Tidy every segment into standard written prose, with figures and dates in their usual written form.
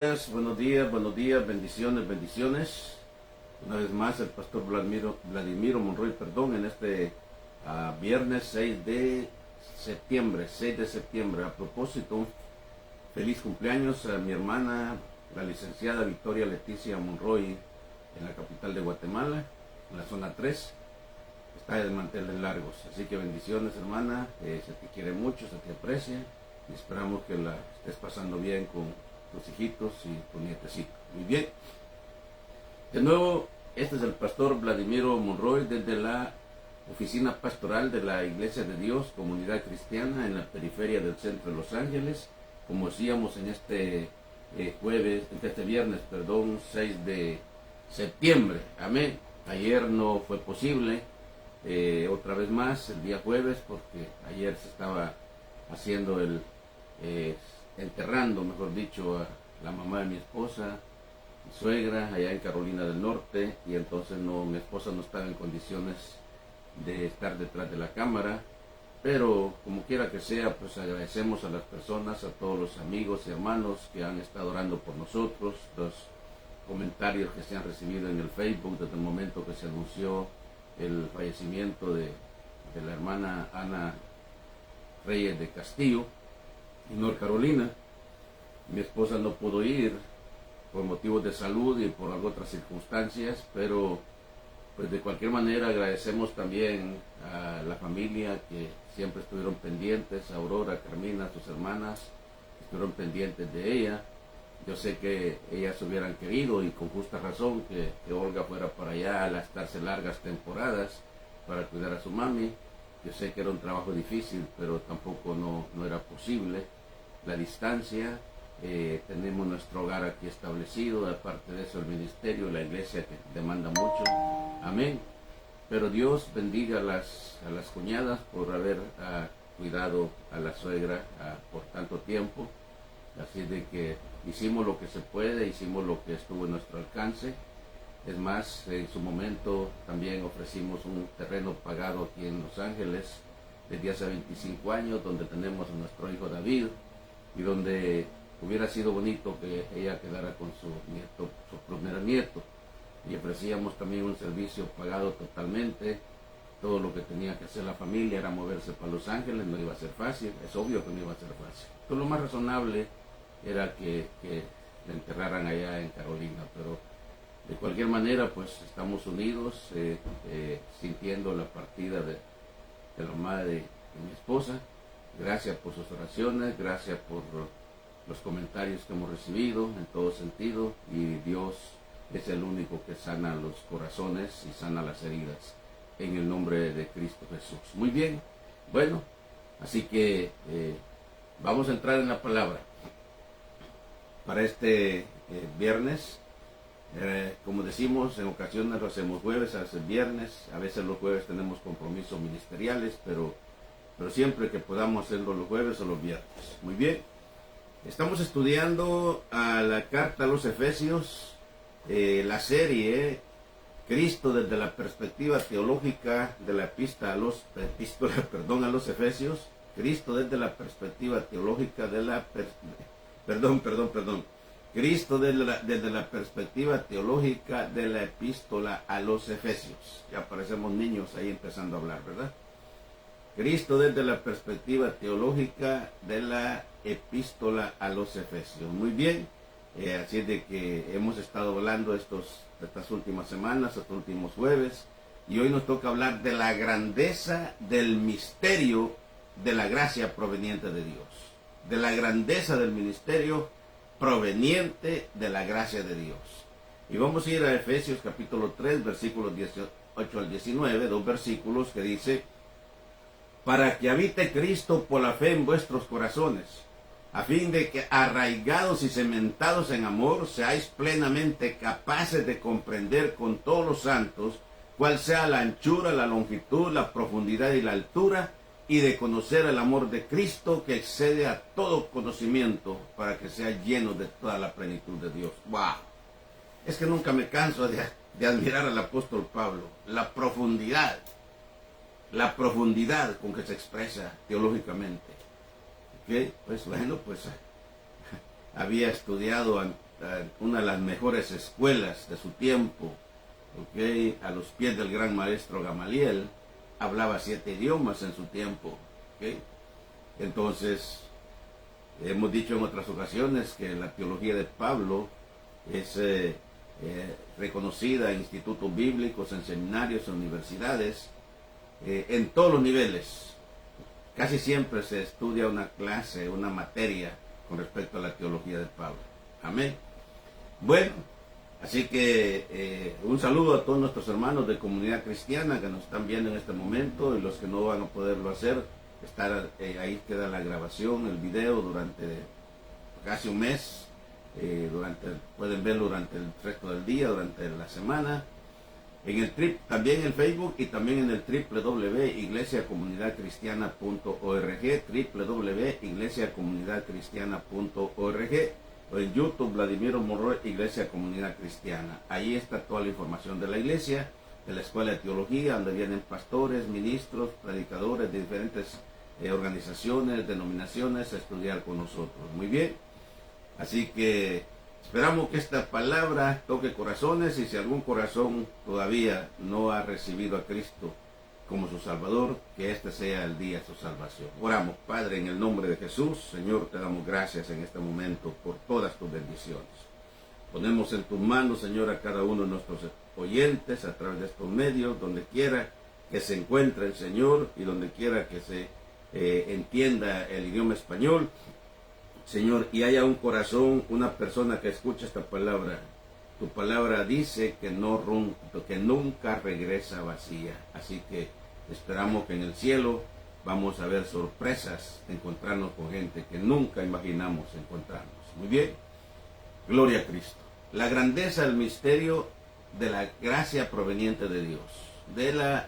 Buenos días, bendiciones, bendiciones. Una vez más, el pastor Vladimiro Monroy, en este viernes 6 de septiembre. A propósito, feliz cumpleaños a mi hermana, la licenciada Victoria Leticia Monroy, en la capital de Guatemala, en la zona 3. Está de manteles largos, así que bendiciones, hermana. Se te quiere mucho, se te aprecia y esperamos que la estés pasando bien con tus hijitos y tu nietecito. Muy bien. De nuevo, este es el pastor Vladimiro Monroy desde la oficina pastoral de la Iglesia de Dios, Comunidad Cristiana, en la periferia del centro de Los Ángeles. Como decíamos en este viernes, 6 de septiembre. Amén. Ayer no fue posible, otra vez más, el día jueves, porque ayer se estaba haciendo enterrando, mejor dicho, a la mamá de mi esposa, mi suegra, allá en Carolina del Norte, y entonces mi esposa no estaba en condiciones de estar detrás de la cámara, pero como quiera que sea, pues agradecemos a las personas, a todos los amigos y hermanos que han estado orando por nosotros, los comentarios que se han recibido en el Facebook desde el momento que se anunció el fallecimiento de la hermana Ana Reyes de Castillo, en North Carolina. Mi esposa no pudo ir por motivos de salud y por otras circunstancias, pero pues de cualquier manera agradecemos también a la familia que siempre estuvieron pendientes, a Aurora, Carmina, sus hermanas, estuvieron pendientes de ella. Yo sé que ellas hubieran querido, y con justa razón, que Olga fuera para allá a estarse largas temporadas para cuidar a su mami. Yo sé que era un trabajo difícil, pero tampoco no era posible. La distancia, tenemos nuestro hogar aquí establecido, aparte de eso el ministerio, la iglesia que demanda mucho, amén. Pero Dios bendiga a las cuñadas por haber cuidado a la suegra por tanto tiempo, así de que hicimos lo que se puede, hicimos lo que estuvo en nuestro alcance. Es más, en su momento también ofrecimos un terreno pagado aquí en Los Ángeles desde hace 25 años, donde tenemos a nuestro hijo David, y donde hubiera sido bonito que ella quedara con su nieto, su primer nieto. Y ofrecíamos también un servicio pagado totalmente. Todo lo que tenía que hacer la familia era moverse para Los Ángeles, no iba a ser fácil, es obvio que no iba a ser fácil. Entonces lo más razonable era que la enterraran allá en Carolina, pero de cualquier manera pues estamos unidos, sintiendo la partida de la madre de mi esposa. Gracias por sus oraciones, gracias por los comentarios que hemos recibido en todo sentido, y Dios es el único que sana los corazones y sana las heridas, en el nombre de Cristo Jesús. Muy bien, bueno, así que vamos a entrar en la palabra para este viernes. Como decimos, en ocasiones lo hacemos jueves, a veces viernes, a veces los jueves tenemos compromisos ministeriales, pero siempre que podamos hacerlo los jueves o los viernes. Muy bien, estamos estudiando a la carta a los Efesios, la serie Cristo desde la perspectiva teológica de la epístola a los Efesios. Cristo desde la perspectiva teológica de la Cristo desde la perspectiva teológica de la epístola a los Efesios. Ya parecemos niños ahí empezando a hablar, ¿verdad? Cristo desde la perspectiva teológica de la epístola a los Efesios. Muy bien, así de que hemos estado hablando estas últimas semanas, estos últimos jueves, y hoy nos toca hablar de la grandeza del misterio de la gracia proveniente de Dios. De la grandeza del ministerio proveniente de la gracia de Dios. Y vamos a ir a Efesios capítulo 3, versículos 18 al 19, dos versículos que dice: para que habite Cristo por la fe en vuestros corazones, a fin de que, arraigados y cementados en amor, seáis plenamente capaces de comprender con todos los santos cuál sea la anchura, la longitud, la profundidad y la altura, y de conocer el amor de Cristo que excede a todo conocimiento, para que sea lleno de toda la plenitud de Dios. ¡Wow! Es que nunca me canso de admirar al apóstol Pablo, la profundidad con que se expresa teológicamente. ¿Okay? Pues bueno, había estudiado una de las mejores escuelas de su tiempo, ¿okay? A los pies del gran maestro Gamaliel, hablaba 7 idiomas en su tiempo, ¿okay? Entonces, hemos dicho en otras ocasiones que la teología de Pablo es reconocida en institutos bíblicos, en seminarios, en universidades, en todos los niveles. Casi siempre se estudia una clase, una materia con respecto a la teología de Pablo. Amén. Bueno, así que un saludo a todos nuestros hermanos de Comunidad Cristiana que nos están viendo en este momento, y los que no van a poderlo hacer, ahí queda la grabación, el video durante casi un mes. Pueden verlo durante el resto del día, durante la semana, también en Facebook y también en el www.iglesiacomunidadcristiana.org, www.iglesiacomunidadcristiana.org, o en YouTube, Vladimiro Monroy, Iglesia Comunidad Cristiana. Ahí está toda la información de la iglesia, de la escuela de teología, donde vienen pastores, ministros, predicadores de diferentes organizaciones, denominaciones a estudiar con nosotros. Muy bien. Así que esperamos que esta palabra toque corazones, y si algún corazón todavía no ha recibido a Cristo como su Salvador, que este sea el día de su salvación. Oramos. Padre, en el nombre de Jesús, Señor, te damos gracias en este momento por todas tus bendiciones. Ponemos en tus manos, Señor, a cada uno de nuestros oyentes a través de estos medios, donde quiera que se encuentren, Señor, y donde quiera que se entienda el idioma español, Señor, y haya un corazón, una persona que escucha esta palabra. Tu palabra dice que nunca regresa vacía. Así que esperamos que en el cielo vamos a ver sorpresas, encontrarnos con gente que nunca imaginamos encontrarnos. Muy bien. Gloria a Cristo. La grandeza del misterio de la gracia proveniente de Dios. De la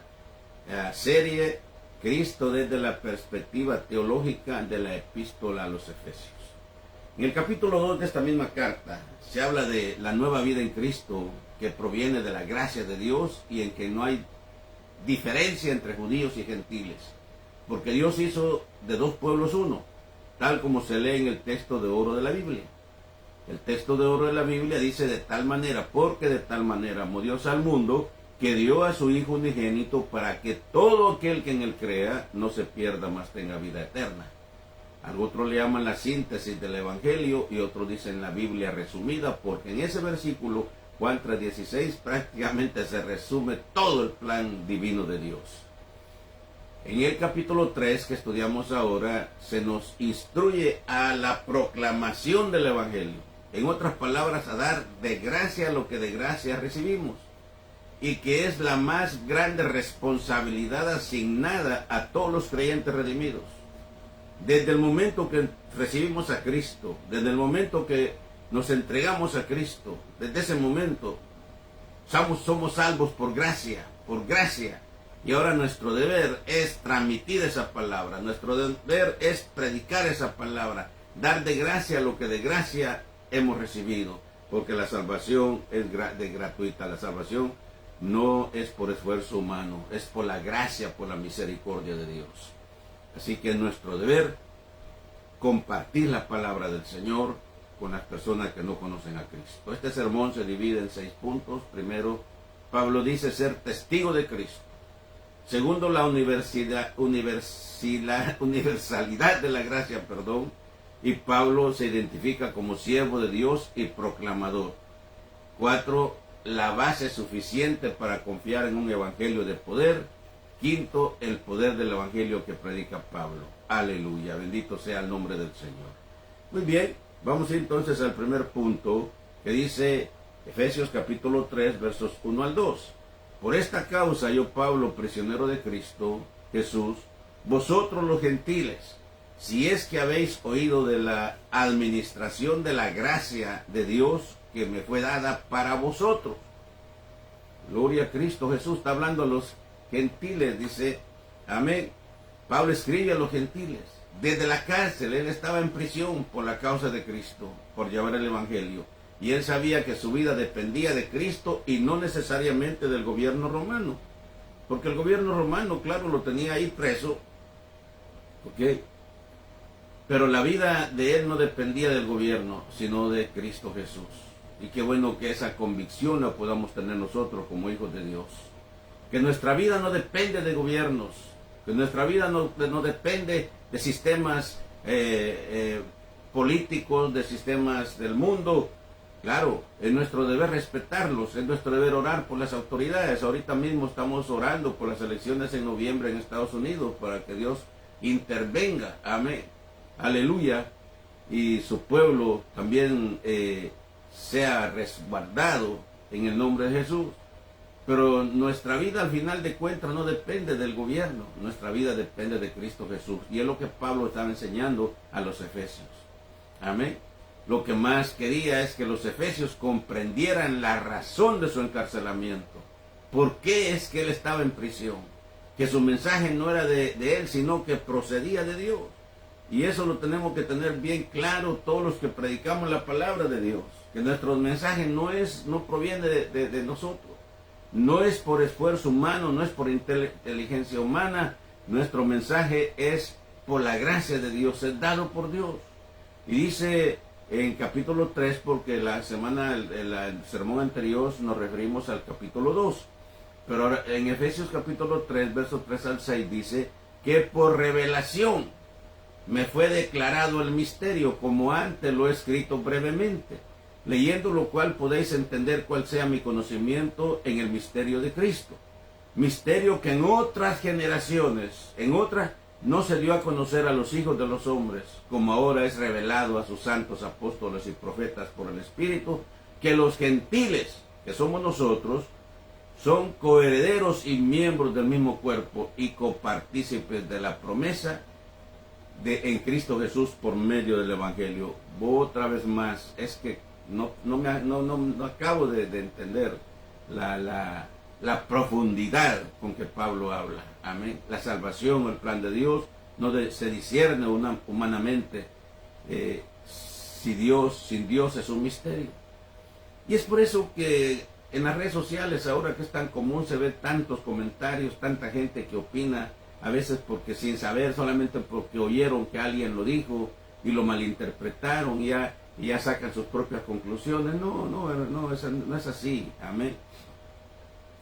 serie Cristo desde la perspectiva teológica de la epístola a los Efesios. En el capítulo 2 de esta misma carta se habla de la nueva vida en Cristo que proviene de la gracia de Dios, y en que no hay diferencia entre judíos y gentiles, porque Dios hizo de dos pueblos uno, tal como se lee en el texto de oro de la Biblia. El texto de oro de la Biblia dice: de tal manera, porque de tal manera amó Dios al mundo, que dio a su Hijo unigénito, para que todo aquel que en él crea no se pierda, mas tenga vida eterna. A otros le llaman la síntesis del Evangelio, y otros dicen la Biblia resumida, porque en ese versículo, Juan 3:16, prácticamente se resume todo el plan divino de Dios. En el capítulo 3 que estudiamos ahora, se nos instruye a la proclamación del Evangelio. En otras palabras, a dar de gracia lo que de gracia recibimos, y que es la más grande responsabilidad asignada a todos los creyentes redimidos. Desde el momento que recibimos a Cristo, desde el momento que nos entregamos a Cristo, desde ese momento somos salvos por gracia, y ahora nuestro deber es transmitir esa palabra, nuestro deber es predicar esa palabra, dar de gracia lo que de gracia hemos recibido, porque la salvación es gratuita. La salvación no es por esfuerzo humano, es por la gracia, por la misericordia de Dios. Así que es nuestro deber compartir la palabra del Señor con las personas que no conocen a Cristo. Este sermón se divide en 6 puntos. Primero, Pablo dice ser testigo de Cristo. Segundo, la universalidad de la gracia, y Pablo se identifica como siervo de Dios y proclamador. 4, la base suficiente para confiar en un evangelio de poder. 5, el poder del evangelio que predica Pablo. Aleluya, bendito sea el nombre del Señor. Muy bien, vamos entonces al primer punto, que dice Efesios capítulo 3, versos 1 al 2. Por esta causa yo, Pablo, prisionero de Cristo Jesús, vosotros los gentiles, si es que habéis oído de la administración de la gracia de Dios que me fue dada para vosotros. Gloria a Cristo Jesús. Está hablando a los gentiles, dice, amén. Pablo escribe a los gentiles. Desde la cárcel, él estaba en prisión por la causa de Cristo, por llevar el evangelio. Y él sabía que su vida dependía de Cristo y no necesariamente del gobierno romano. Porque el gobierno romano, claro, lo tenía ahí preso. ¿Ok? Pero la vida de él no dependía del gobierno, sino de Cristo Jesús. Y qué bueno que esa convicción la podamos tener nosotros como hijos de Dios. Que nuestra vida no depende de gobiernos, que nuestra vida no depende de sistemas políticos, de sistemas del mundo. Claro, es nuestro deber respetarlos, es nuestro deber orar por las autoridades. Ahorita mismo estamos orando por las elecciones en noviembre en Estados Unidos para que Dios intervenga. Amén. Aleluya. Y su pueblo también sea resguardado en el nombre de Jesús. Pero nuestra vida al final de cuentas no depende del gobierno. Nuestra vida depende de Cristo Jesús. Y es lo que Pablo estaba enseñando a los efesios. Amén. Lo que más quería es que los efesios comprendieran la razón de su encarcelamiento. ¿Por qué es que él estaba en prisión? Que su mensaje no era de él, sino que procedía de Dios. Y eso lo tenemos que tener bien claro todos los que predicamos la palabra de Dios. Que nuestro mensaje no proviene de nosotros. No es por esfuerzo humano, no es por inteligencia humana. Nuestro mensaje es por la gracia de Dios, es dado por Dios. Y dice en capítulo 3, porque la semana, el sermón anterior nos referimos al capítulo 2. Pero ahora en Efesios capítulo 3, versos 3 al 6 dice que por revelación me fue declarado el misterio, como antes lo he escrito brevemente, leyendo lo cual podéis entender cuál sea mi conocimiento en el misterio de Cristo. Misterio que en otras generaciones, no se dio a conocer a los hijos de los hombres, como ahora es revelado a sus santos apóstoles y profetas por el Espíritu, que los gentiles, que somos nosotros, son coherederos y miembros del mismo cuerpo y copartícipes de la promesa en Cristo Jesús por medio del Evangelio. Otra vez más, es que no acabo de entender la profundidad con que Pablo habla. Amén. La salvación, el plan de Dios, no se discierne humanamente. Sin Dios es un misterio. Y es por eso que en las redes sociales, ahora que es tan común, se ve tantos comentarios, tanta gente que opina, a veces porque sin saber, solamente porque oyeron que alguien lo dijo y lo malinterpretaron y ya sacan sus propias conclusiones. No es así. Amén.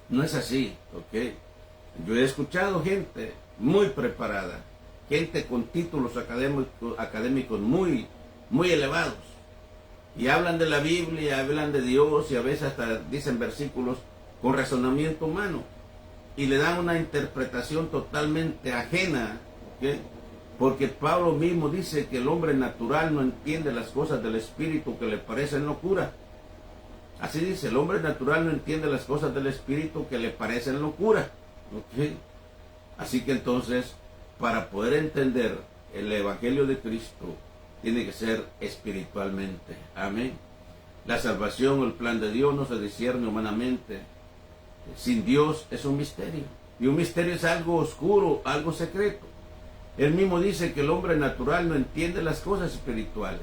No es así, ¿ok? Yo he escuchado gente muy preparada, gente con títulos académicos muy, muy elevados, y hablan de la Biblia, hablan de Dios, y a veces hasta dicen versículos con razonamiento humano, y le dan una interpretación totalmente ajena, ¿ok? Porque Pablo mismo dice que el hombre natural no entiende las cosas del Espíritu, que le parecen locura. Así dice, el hombre natural no entiende las cosas del Espíritu que le parecen locura. ¿Okay? Así que entonces, para poder entender el Evangelio de Cristo, tiene que ser espiritualmente. Amén. La salvación o el plan de Dios no se discierne humanamente. Sin Dios es un misterio. Y un misterio es algo oscuro, algo secreto. Él mismo dice que el hombre natural no entiende las cosas espirituales.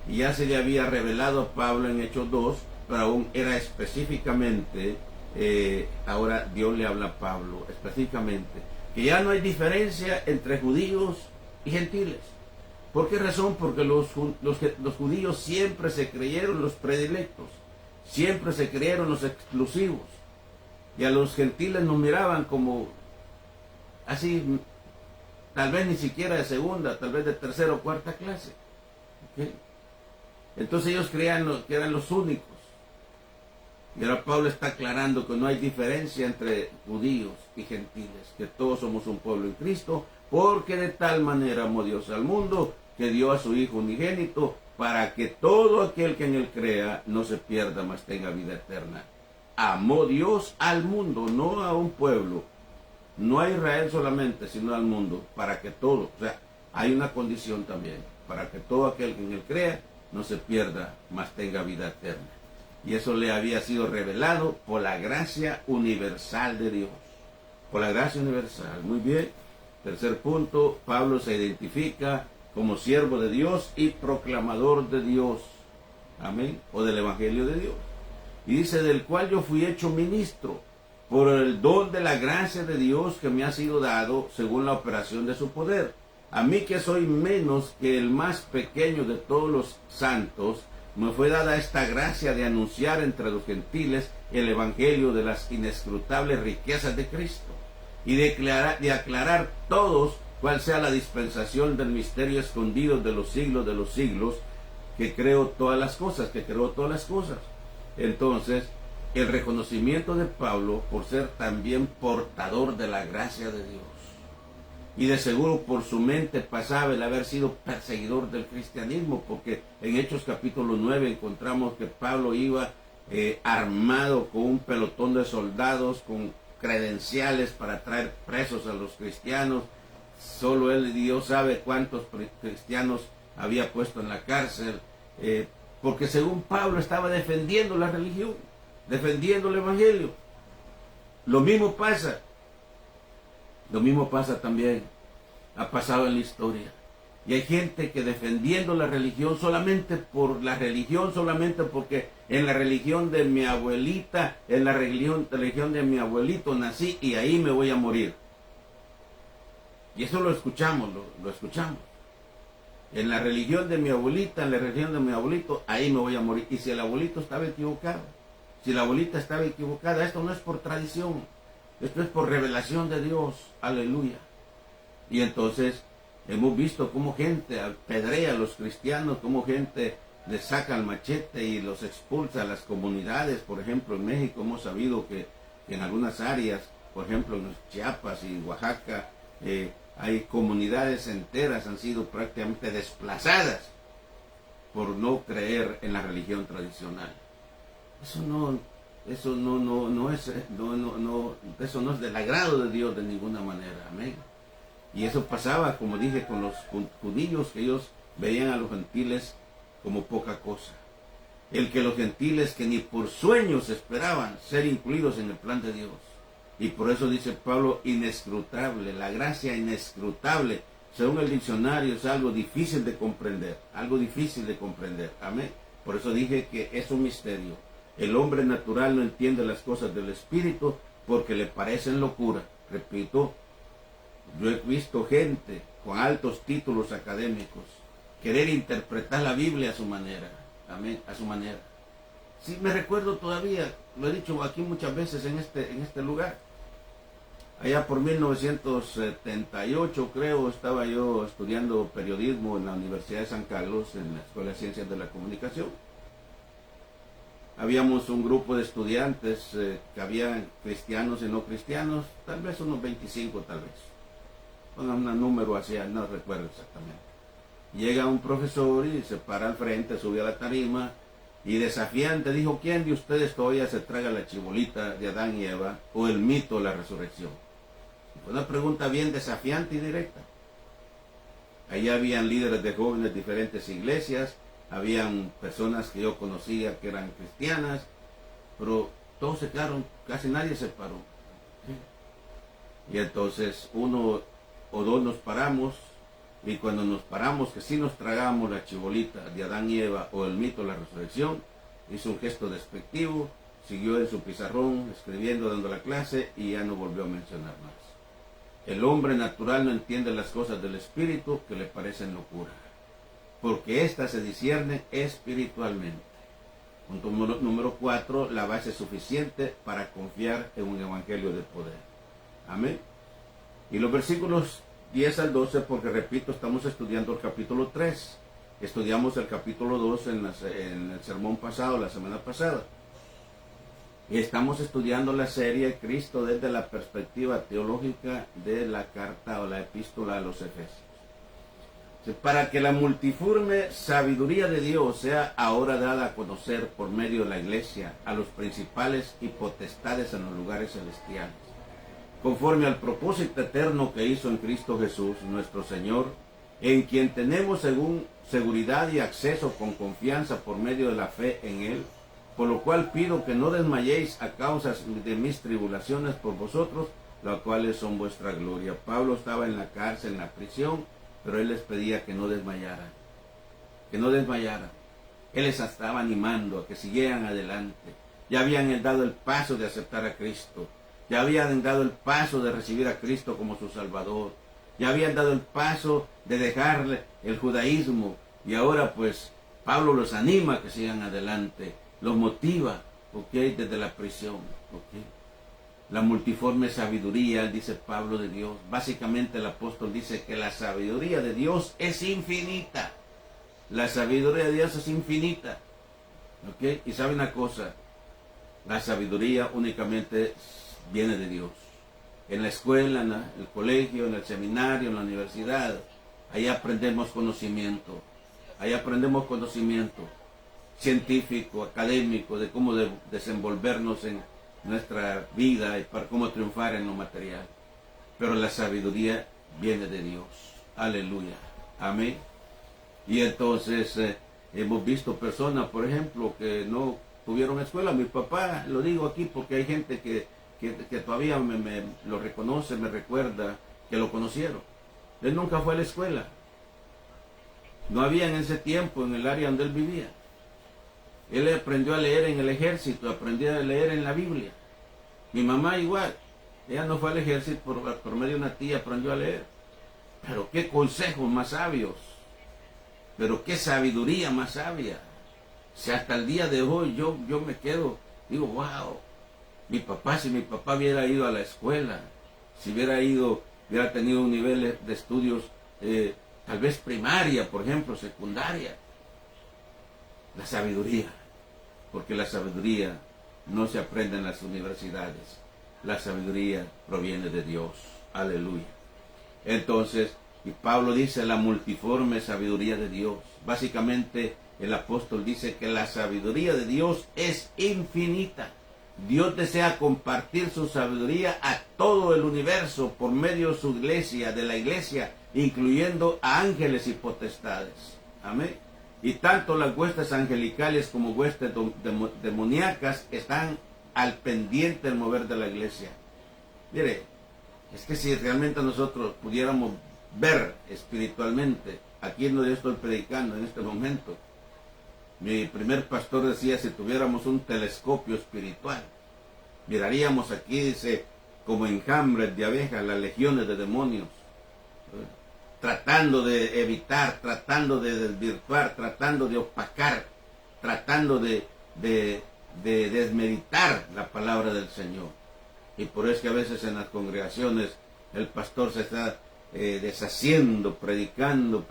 Y ya se le había revelado a Pablo en Hechos 2, pero aún era específicamente, ahora Dios le habla a Pablo específicamente, que ya no hay diferencia entre judíos y gentiles. ¿Por qué razón? Porque los judíos siempre se creyeron los predilectos, siempre se creyeron los exclusivos, y a los gentiles nos miraban como así, tal vez ni siquiera de segunda, tal vez de tercera o cuarta clase. ¿Okay? Entonces ellos creían que eran los únicos. Y ahora Pablo está aclarando que no hay diferencia entre judíos y gentiles, que todos somos un pueblo en Cristo, porque de tal manera amó Dios al mundo, que dio a su Hijo unigénito, para que todo aquel que en él crea no se pierda, mas tenga vida eterna. Amó Dios al mundo, no a un pueblo, no a Israel solamente, sino al mundo, para que todo, o sea, hay una condición también, para que todo aquel que en él crea no se pierda, mas tenga vida eterna. Y eso le había sido revelado por la gracia universal de Dios. Por la gracia universal. Muy bien. Tercer punto, Pablo se identifica como siervo de Dios y proclamador de Dios. Amén. O del Evangelio de Dios. Y dice, del cual yo fui hecho ministro por el don de la gracia de Dios que me ha sido dado según la operación de su poder. a mí que soy menos que el más pequeño de todos los santos, me fue dada esta gracia de anunciar entre los gentiles el evangelio de las inescrutables riquezas de Cristo y de aclarar todos cuál sea la dispensación del misterio escondido de los siglos, que creó todas las cosas, Entonces, el reconocimiento de Pablo por ser también portador de la gracia de Dios, y de seguro por su mente pasaba el haber sido perseguidor del cristianismo, porque en Hechos capítulo 9 encontramos que Pablo iba armado con un pelotón de soldados, con credenciales para traer presos a los cristianos. Solo él y Dios sabe cuántos cristianos había puesto en la cárcel, porque según Pablo estaba defendiendo la religión, defendiendo el evangelio. Lo mismo pasa también, ha pasado en la historia. Y hay gente que defendiendo la religión solamente por la religión, solamente porque en la religión de mi abuelita, en la religión de mi abuelito nací y ahí me voy a morir. Y eso lo escuchamos, lo escuchamos. En la religión de mi abuelita, en la religión de mi abuelito, ahí me voy a morir. Y si el abuelito estaba equivocado, si la abuelita estaba equivocada, esto no es por tradición, esto es por revelación de Dios. Aleluya. Y entonces hemos visto cómo gente apedrea a los cristianos, cómo gente les saca el machete y los expulsa a las comunidades. Por ejemplo, en México hemos sabido que en algunas áreas, por ejemplo en Chiapas y Oaxaca, hay comunidades enteras han sido prácticamente desplazadas por no creer en la religión tradicional. Eso no es del agrado de Dios de ninguna manera. Amén. Y eso pasaba, como dije, con los judíos, que ellos veían a los gentiles como poca cosa. El que los gentiles que ni por sueños esperaban ser incluidos en el plan de Dios. Y por eso dice Pablo, inescrutable, la gracia inescrutable, según el diccionario, es algo difícil de comprender, amén. Por eso dije que es un misterio. El hombre natural no entiende las cosas del Espíritu porque le parecen locura. Repito, yo he visto gente con altos títulos académicos querer interpretar la Biblia a su manera, amén, a su manera. Sí, me recuerdo todavía, lo he dicho aquí muchas veces en este lugar. Allá por 1978, creo, estaba yo estudiando periodismo en la Universidad de San Carlos, en la Escuela de Ciencias de la Comunicación. Habíamos un grupo de estudiantes que habían cristianos y no cristianos, tal vez unos 25, tal vez. Un número así, no recuerdo exactamente. Llega un profesor y se para al frente, sube a la tarima y desafiante dijo, ¿quién de ustedes todavía se traga la chibolita de Adán y Eva o el mito de la resurrección? Fue una pregunta bien desafiante y directa. Allá habían líderes de jóvenes de diferentes iglesias, habían personas que yo conocía que eran cristianas, pero todos se quedaron, casi nadie se paró. Y entonces uno o dos nos paramos, y cuando nos paramos, que sí nos tragamos la chibolita de Adán y Eva o el mito de la resurrección, hizo un gesto despectivo, siguió en su pizarrón, escribiendo, dando la clase, y ya no volvió a mencionar más. El hombre natural no entiende las cosas del Espíritu que le parecen locura, porque éstas se disciernen espiritualmente. Punto número 4, la base suficiente para confiar en un evangelio de poder. Amén. Y los versículos 10 al 12, porque repito, estamos estudiando el capítulo 3. Estudiamos el capítulo 2 en el sermón pasado, la semana pasada. Y estamos estudiando la serie Cristo desde la perspectiva teológica de la carta o la epístola a los Efesios. Para que la multiforme sabiduría de Dios sea ahora dada a conocer por medio de la iglesia a los principales y potestades en los lugares celestiales, conforme al propósito eterno que hizo en Cristo Jesús, nuestro Señor, en quien tenemos según seguridad y acceso con confianza por medio de la fe en Él, por lo cual pido que no desmayéis a causa de mis tribulaciones por vosotros, las cuales son vuestra gloria. Pablo estaba en la cárcel, en la prisión, pero él les pedía que no desmayaran, Él les estaba animando a que siguieran adelante. Ya habían dado el paso de aceptar a Cristo, ya habían dado el paso de recibir a Cristo como su Salvador. ya habían dado el paso de dejar el judaísmo, y ahora pues Pablo los anima a que sigan adelante, los motiva, ¿ok? Desde la prisión, ¿ok? La multiforme sabiduría, dice Pablo, de Dios. Básicamente el apóstol dice que la sabiduría de Dios es infinita. La sabiduría de Dios es infinita. ¿Ok? Y sabe una cosa, la sabiduría únicamente viene de Dios. En la escuela, en el colegio, en el seminario, en la universidad, ahí aprendemos conocimiento. Ahí aprendemos conocimiento científico, académico, de cómo desenvolvernos en nuestra vida y para cómo triunfar en lo material. Pero la sabiduría viene de Dios. Aleluya. Amén. Y entonces hemos visto personas, por ejemplo, que no tuvieron escuela. Mi papá, lo digo aquí porque hay gente que todavía me lo reconoce, me recuerda que lo conocieron. Él nunca fue a la escuela. No había en ese tiempo en el área donde él vivía. Él aprendió a leer en el ejército, aprendió a leer en la Biblia. Mi mamá igual. Ella no fue al ejército, por medio de una tía aprendió a leer. Pero qué consejos más sabios. Pero qué sabiduría más sabia. Si hasta el día de hoy yo me quedo, digo, wow. Si mi papá hubiera ido a la escuela, si hubiera tenido un nivel de estudios, tal vez primaria, por ejemplo, secundaria. La sabiduría, porque la sabiduría no se aprende en las universidades. La sabiduría proviene de Dios. Aleluya. Entonces, y Pablo dice la multiforme sabiduría de Dios. Básicamente, el apóstol dice que la sabiduría de Dios es infinita. Dios desea compartir su sabiduría a todo el universo por medio de su iglesia, de la iglesia, incluyendo a ángeles y potestades. Amén. Y tanto las huestes angelicales como huestes demoníacas están al pendiente del mover de la iglesia. Mire, es que si realmente nosotros pudiéramos ver espiritualmente, aquí es donde yo estoy predicando en este momento, mi primer pastor decía, si tuviéramos un telescopio espiritual, miraríamos aquí, dice, como enjambres de abejas, las legiones de demonios, tratando de evitar, tratando de desvirtuar, tratando de opacar, tratando de desmeritar la palabra del Señor. Y por eso es que a veces en las congregaciones el pastor se está deshaciendo, predicando,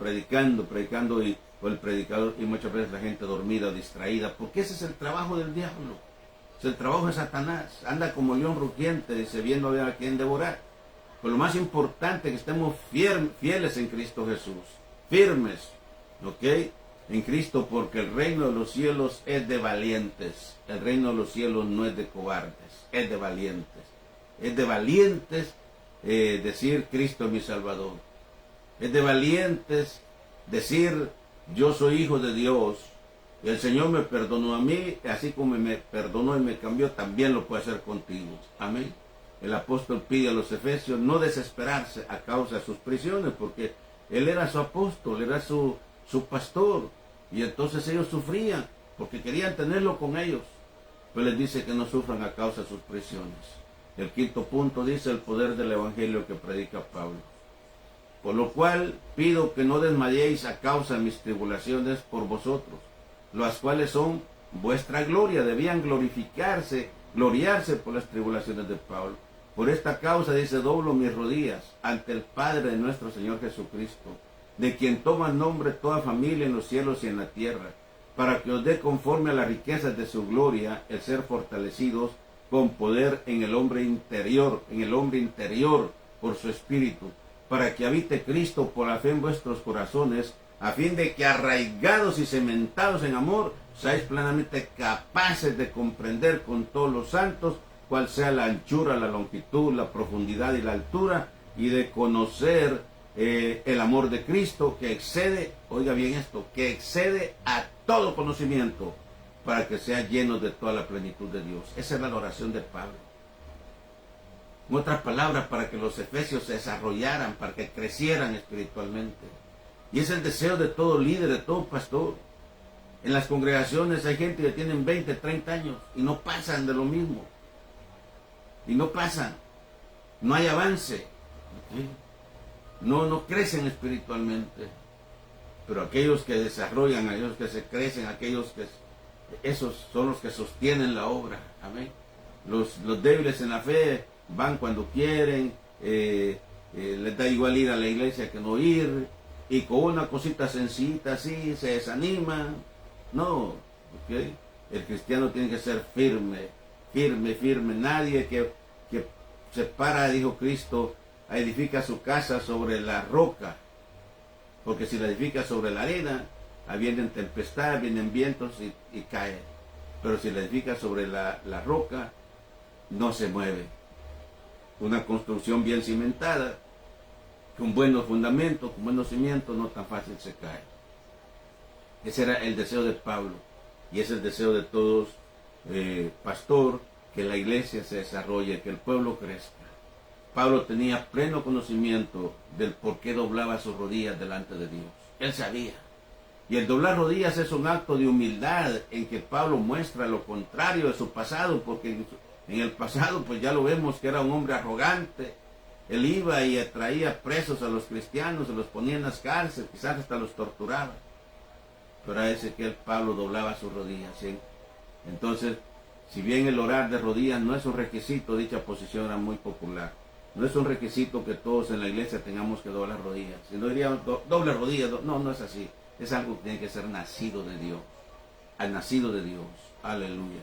o el predicador, y muchas veces la gente dormida o distraída, porque ese es el trabajo del diablo, es el trabajo de Satanás. Anda como león rugiente, dice, viendo a ver a quién devorar. Pero lo más importante es que estemos fieles en Cristo Jesús, firmes, ¿ok? En Cristo, porque el reino de los cielos es de valientes. El reino de los cielos no es de cobardes, es de valientes. Es de valientes decir Cristo es mi Salvador. Es de valientes decir yo soy hijo de Dios. Y el Señor me perdonó a mí, así como me perdonó y me cambió, también lo puede hacer contigo. Amén. El apóstol pide a los efesios no desesperarse a causa de sus prisiones, porque él era su apóstol, era su pastor, y entonces ellos sufrían, porque querían tenerlo con ellos. Pero les dice que no sufran a causa de sus prisiones. El quinto punto dice el poder del evangelio que predica Pablo. Por lo cual pido que no desmayéis a causa de mis tribulaciones por vosotros, las cuales son vuestra gloria. Debían gloriarse por las tribulaciones de Pablo. Por esta causa, dice, doblo mis rodillas ante el Padre de nuestro Señor Jesucristo, de quien toma nombre toda familia en los cielos y en la tierra, para que os dé conforme a las riquezas de su gloria el ser fortalecidos con poder en el hombre interior, por su espíritu, para que habite Cristo por la fe en vuestros corazones, a fin de que arraigados y cementados en amor, seáis plenamente capaces de comprender con todos los santos cuál sea la anchura, la longitud, la profundidad y la altura, y de conocer el amor de Cristo que excede, oiga bien esto, que excede a todo conocimiento, para que sea lleno de toda la plenitud de Dios. Esa es la oración de Pablo. En otras palabras, para que los efesios se desarrollaran, para que crecieran espiritualmente. Y es el deseo de todo líder, de todo pastor. En las congregaciones hay gente que tienen 20, 30 años y no pasan de lo mismo. Y no pasan. No hay avance. ¿Sí? no crecen espiritualmente. Pero aquellos que desarrollan, aquellos que se crecen, esos son los que sostienen la obra. Amén. Los débiles en la fe van cuando quieren, les da igual ir a la iglesia que no ir, y con una cosita sencillita así se desaniman. No, ¿okay? El cristiano tiene que ser firme, firme, firme. Nadie que se para, dijo Cristo, edifica su casa sobre la roca, porque si la edifica sobre la arena, vienen tempestades, vienen vientos y cae. Pero si la edifica sobre la roca, no se mueve. Una construcción bien cimentada, con buenos fundamentos, con buenos cimientos, no tan fácil se cae. Ese era el deseo de Pablo, y es el deseo de todos, pastor, que la iglesia se desarrolle, que el pueblo crezca. Pablo tenía pleno conocimiento del por qué doblaba sus rodillas delante de Dios. Él sabía. Y el doblar rodillas es un acto de humildad en que Pablo muestra lo contrario de su pasado, porque en el pasado pues ya lo vemos que era un hombre arrogante. Él iba y traía presos a los cristianos, se los ponía en las cárceles, quizás hasta los torturaba. Pero a ese que el Pablo doblaba sus rodillas, ¿sí? Entonces, si bien el orar de rodillas no es un requisito, dicha posición era muy popular. No es un requisito que todos en la iglesia tengamos que doblar rodillas. Si no diríamos doble rodillas, no es así. Es algo que tiene que ser nacido de Dios. Al nacido de Dios. Aleluya.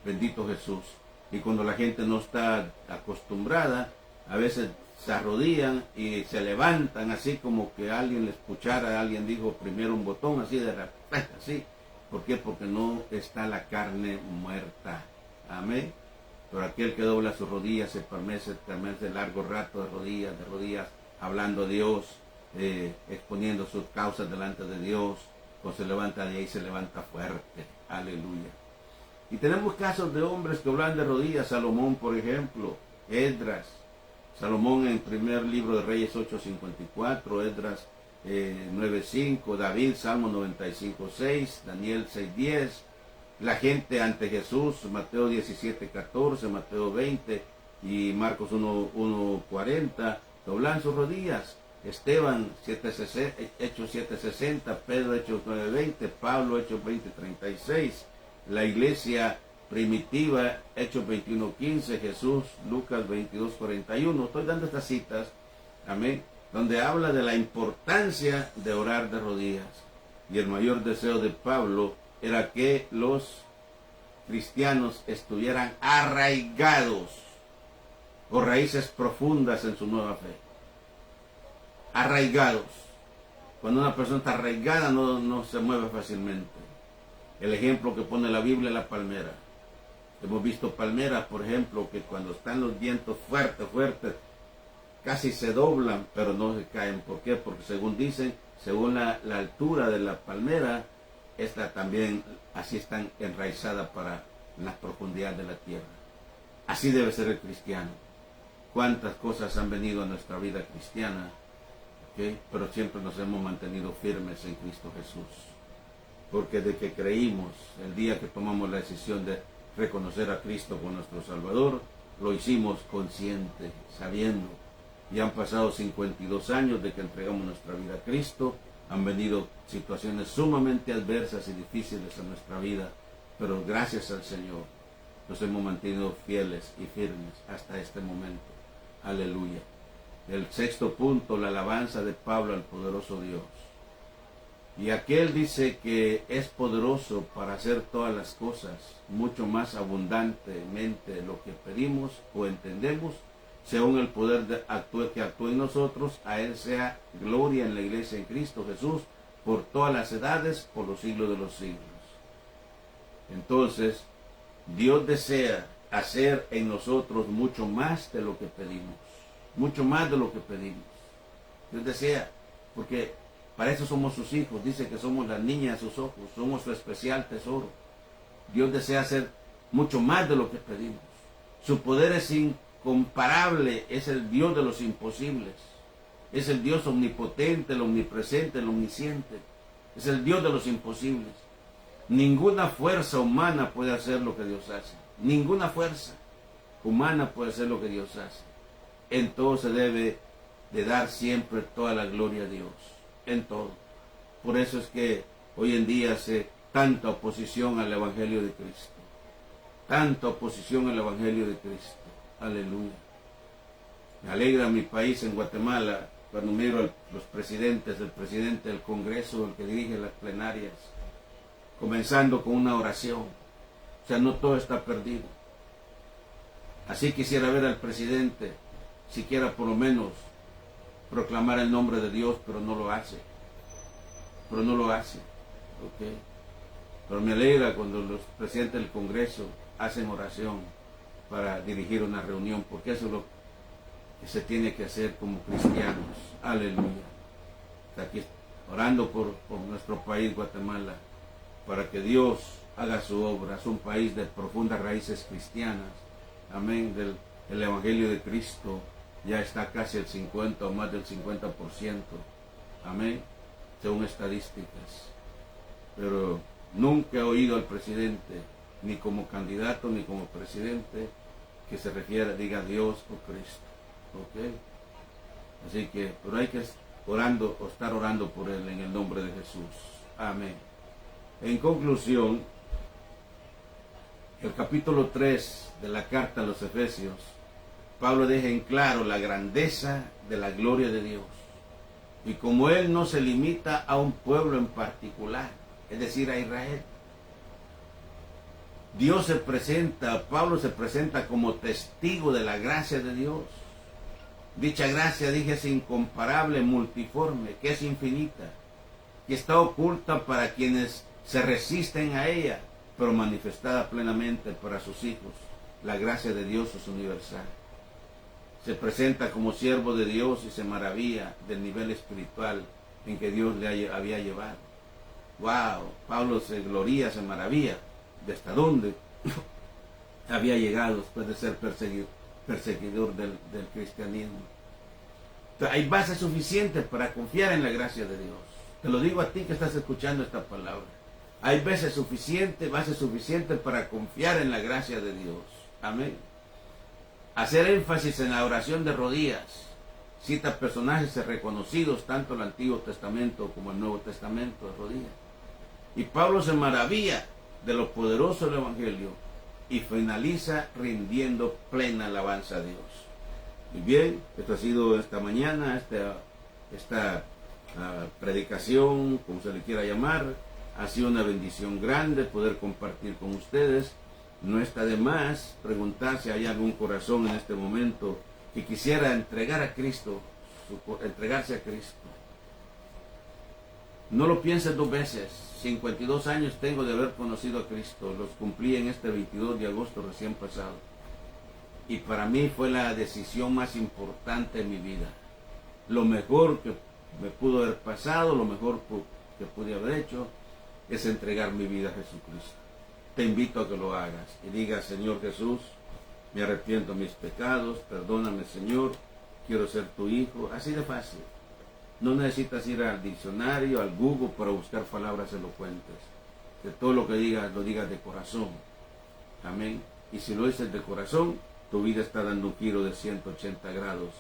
Bendito Jesús. Y cuando la gente no está acostumbrada, a veces se arrodillan y se levantan así como que alguien les puchara, alguien dijo primero un botón, así de repente, así. ¿Por qué? Porque no está la carne muerta. Amén. Pero aquel que dobla sus rodillas se permanece largo rato de rodillas, hablando a Dios, exponiendo sus causas delante de Dios. Cuando se levanta de ahí, se levanta fuerte. Aleluya. Y tenemos casos de hombres que hablan de rodillas. Salomón, por ejemplo, Esdras. Salomón en primer libro de Reyes 8:54, Esdras 9:5, David, Salmo 95:6, Daniel 6:10. La gente ante Jesús, Mateo 17:14, Mateo 20 y Marcos 1:40, doblan sus rodillas. Esteban, Hechos 7:60, Pedro, Hechos 9:20, Pablo, Hechos 20:36, la iglesia primitiva, Hechos 21:15, Jesús, Lucas 22:41. Estoy dando estas citas, amén, donde habla de la importancia de orar de rodillas. Y el mayor deseo de Pablo era que los cristianos estuvieran arraigados o raíces profundas en su nueva fe. Arraigados. Cuando una persona está arraigada no se mueve fácilmente. El ejemplo que pone la Biblia es la palmera. Hemos visto palmeras, por ejemplo, que cuando están los vientos fuertes, casi se doblan, pero no se caen. ¿Por qué? Porque según dicen, según la altura de la palmera, esta también así están enraizadas para la profundidad de la tierra. Así debe ser el cristiano. Cuántas cosas han venido a nuestra vida cristiana, ¿okay? Pero siempre nos hemos mantenido firmes en Cristo Jesús. Porque de que creímos, el día que tomamos la decisión de reconocer a Cristo como nuestro Salvador, lo hicimos consciente, sabiendo. Y han pasado 52 años de que entregamos nuestra vida a Cristo. Han venido situaciones sumamente adversas y difíciles en nuestra vida, pero gracias al Señor nos hemos mantenido fieles y firmes hasta este momento. Aleluya. El sexto punto, la alabanza de Pablo al poderoso Dios. Y aquel dice que es poderoso para hacer todas las cosas, mucho más abundantemente de lo que pedimos o entendemos, según el poder que actúa en nosotros. A Él sea gloria en la iglesia en Cristo Jesús, por todas las edades, por los siglos de los siglos. Entonces, Dios desea hacer en nosotros mucho más de lo que pedimos. Mucho más de lo que pedimos. Dios desea, porque para eso somos sus hijos. Dice que somos la niña de sus ojos, somos su especial tesoro. Dios desea hacer mucho más de lo que pedimos. Su poder es incomparable, es el Dios de los imposibles. Es el Dios omnipotente, el omnipresente, el omnisciente. Es el Dios de los imposibles. Ninguna fuerza humana puede hacer lo que Dios hace. Ninguna fuerza humana puede hacer lo que Dios hace. En todo se debe de dar siempre toda la gloria a Dios, en todo. Por eso es que hoy en día hace tanta oposición al Evangelio de Cristo. Tanta oposición al Evangelio de Cristo. Aleluya. Me alegra mi país en Guatemala cuando miro a los presidentes, el presidente del Congreso, el que dirige las plenarias, comenzando con una oración. O sea, no todo está perdido. Así quisiera ver al presidente, siquiera por lo menos, proclamar el nombre de Dios, pero no lo hace. Pero no lo hace. ¿Ok? Pero me alegra cuando los presidentes del Congreso hacen oración para dirigir una reunión, porque eso es lo que se tiene que hacer como cristianos. Aleluya. Aquí orando por nuestro país, Guatemala, para que Dios haga su obra. Es un país de profundas raíces cristianas. Amén. El Evangelio de Cristo ya está casi el 50 o más del 50%. Amén. Según estadísticas. Pero nunca he oído al presidente, ni como candidato, ni como presidente, que se refiera, diga Dios o Cristo. ¿Ok? Así que, pero hay que estar orando por él en el nombre de Jesús. Amén. En conclusión, el capítulo 3 de la carta a los Efesios, Pablo deja en claro la grandeza de la gloria de Dios. Y como él no se limita a un pueblo en particular, es decir, a Israel. Pablo se presenta como testigo de la gracia de Dios. Dicha gracia, dije, es incomparable, multiforme, que es infinita, que está oculta para quienes se resisten a ella, pero manifestada plenamente para sus hijos. La gracia de Dios es universal. Se presenta como siervo de Dios y se maravilla del nivel espiritual en que Dios le había llevado. ¡Wow! Pablo se gloria, se maravilla de hasta dónde había llegado después de ser perseguidor del cristianismo. Entonces, hay base suficiente para confiar en la gracia de Dios. Te lo digo a ti que estás escuchando esta palabra. Hay base suficiente para confiar en la gracia de Dios. Amén. Hacer énfasis en la oración de rodillas. Cita personajes reconocidos, tanto el Antiguo Testamento como el Nuevo Testamento, de rodillas. Y Pablo se maravilla de lo poderoso del Evangelio y finaliza rindiendo plena alabanza a Dios. Y bien, esto ha sido esta mañana, esta predicación, como se le quiera llamar. Ha sido una bendición grande poder compartir con ustedes. No está de más preguntar si hay algún corazón en este momento que quisiera entregar a Cristo, entregarse a Cristo. No lo pienses dos veces. 52 años tengo de haber conocido a Cristo. Los cumplí en este 22 de agosto recién pasado. Y para mí fue la decisión más importante en mi vida. Lo mejor que me pudo haber pasado, lo mejor que pude haber hecho, es entregar mi vida a Jesucristo. Te invito a que lo hagas y digas: Señor Jesús, me arrepiento de mis pecados, perdóname, Señor, quiero ser tu hijo. Así de fácil. No necesitas ir al diccionario, al Google, para buscar palabras elocuentes. Que todo lo que digas, lo digas de corazón. Amén. Y si lo dices de corazón, tu vida está dando un giro de 180 grados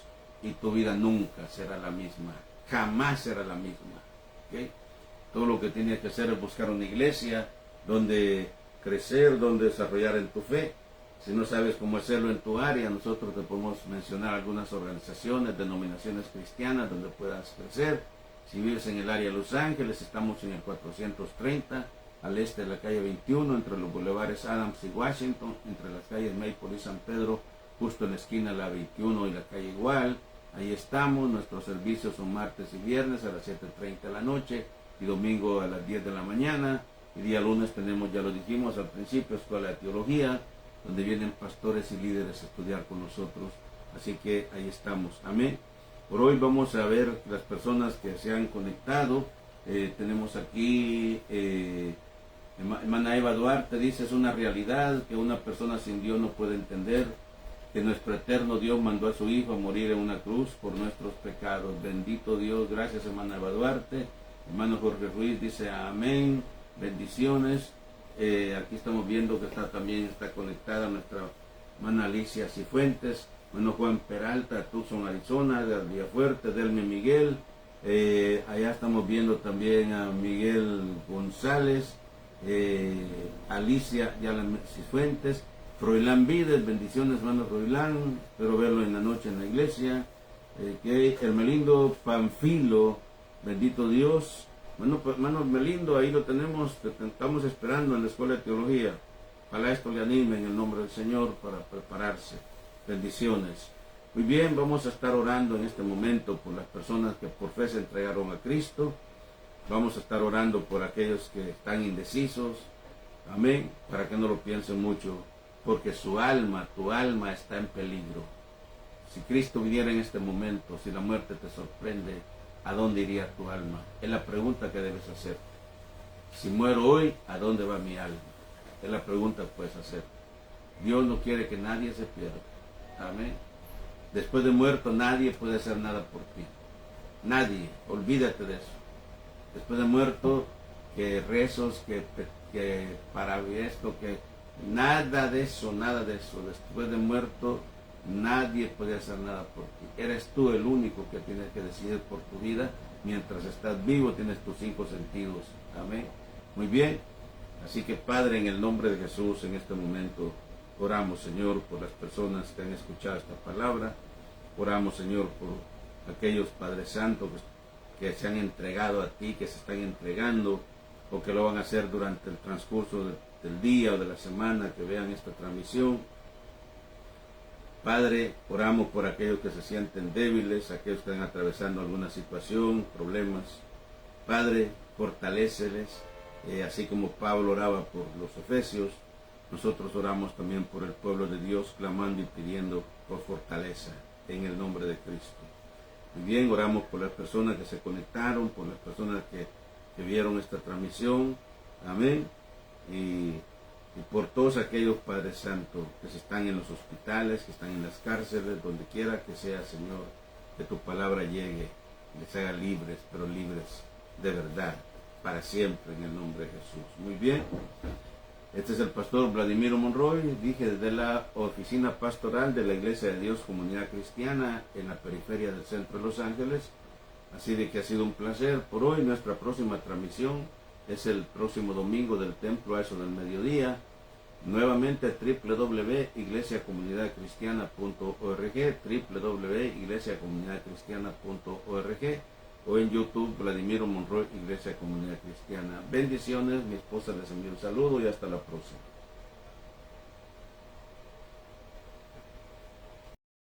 y tu vida nunca será la misma. Jamás será la misma. ¿Okay? Todo lo que tienes que hacer es buscar una iglesia donde crecer, donde desarrollar en tu fe. Si no sabes cómo hacerlo en tu área, nosotros te podemos mencionar algunas organizaciones, denominaciones cristianas donde puedas crecer. Si vives en el área de Los Ángeles, estamos en el 430, al este de la calle 21, entre los bulevares Adams y Washington, entre las calles Maple y San Pedro, justo en la esquina de la 21 y la calle Igual. Ahí estamos. Nuestros servicios son martes y viernes a las 7:30 de la noche y domingo a las 10 de la mañana. Y día lunes tenemos, ya lo dijimos al principio, Escuela de Teología, donde vienen pastores y líderes a estudiar con nosotros. Así que ahí estamos. Amén. Por hoy vamos a ver las personas que se han conectado. Tenemos aquí, hermana Eva Duarte dice: es una realidad que una persona sin Dios no puede entender, que nuestro eterno Dios mandó a su Hijo a morir en una cruz por nuestros pecados. Bendito Dios. Gracias, hermana Eva Duarte. Hermano Jorge Ruiz dice: amén. Bendiciones. Aquí estamos viendo que también está conectada nuestra hermana Alicia Cifuentes. bueno, Juan Peralta, Tucson, Arizona, de Villafuerte, Delme Miguel, allá estamos viendo también a Miguel González, Alicia Yala Cifuentes, Froilán Vides, bendiciones hermano Froilán, espero verlo en la noche en la iglesia, Hermelindo Panfilo, bendito Dios, bueno, pues, hermano Hermelindo, ahí lo tenemos, te estamos esperando en la escuela de teología, ojalá esto le anime en el nombre del Señor para prepararse, bendiciones. Muy bien, vamos a estar orando en este momento por las personas que por fe se entregaron a Cristo, vamos a estar orando por aquellos que están indecisos, amén, para que no lo piensen mucho, porque su alma, tu alma está en peligro. Si Cristo viniera en este momento, si la muerte te sorprende, ¿a dónde iría tu alma? Es la pregunta que debes hacer. Si muero hoy, ¿a dónde va mi alma? Es la pregunta que puedes hacer. Dios no quiere que nadie se pierda. Amén. Después de muerto nadie puede hacer nada por ti. Nadie. Olvídate de eso. Después de muerto, que rezos, que para esto, que nada de eso, nada de eso. Después de muerto, nadie puede hacer nada por ti. Eres tú el único que tienes que decidir por tu vida. Mientras estás vivo, tienes tus 5 sentidos. Amén. Muy bien. Así que, Padre, en el nombre de Jesús, en este momento, oramos, Señor, por las personas que han escuchado esta palabra. Oramos, Señor, por aquellos, Padre Santo, que se han entregado a ti, que se están entregando, o que lo van a hacer durante el transcurso del día o de la semana, que vean esta transmisión. Padre, oramos por aquellos que se sienten débiles, aquellos que están atravesando alguna situación, problemas. Padre, fortaléceles, así como Pablo oraba por los efesios, nosotros oramos también por el pueblo de Dios, clamando y pidiendo por fortaleza en el nombre de Cristo. Muy bien, oramos por las personas que se conectaron, por las personas que vieron esta transmisión. Amén. Y por todos aquellos, Padre Santo, que están en los hospitales, que están en las cárceles, donde quiera que sea, Señor, que tu palabra llegue, les haga libres, pero libres de verdad, para siempre, en el nombre de Jesús. Muy bien. Este es el pastor Vladimiro Monroy, dije desde la oficina pastoral de la Iglesia de Dios Comunidad Cristiana en la periferia del centro de Los Ángeles. Así de que ha sido un placer por hoy. Nuestra próxima transmisión es el próximo domingo del templo a eso del mediodía. Nuevamente www.iglesiacomunidadcristiana.org, www.iglesiacomunidadcristiana.org o en YouTube Vladimiro Monroy Iglesia Comunidad Cristiana. Bendiciones, mi esposa les envía un saludo y hasta la próxima.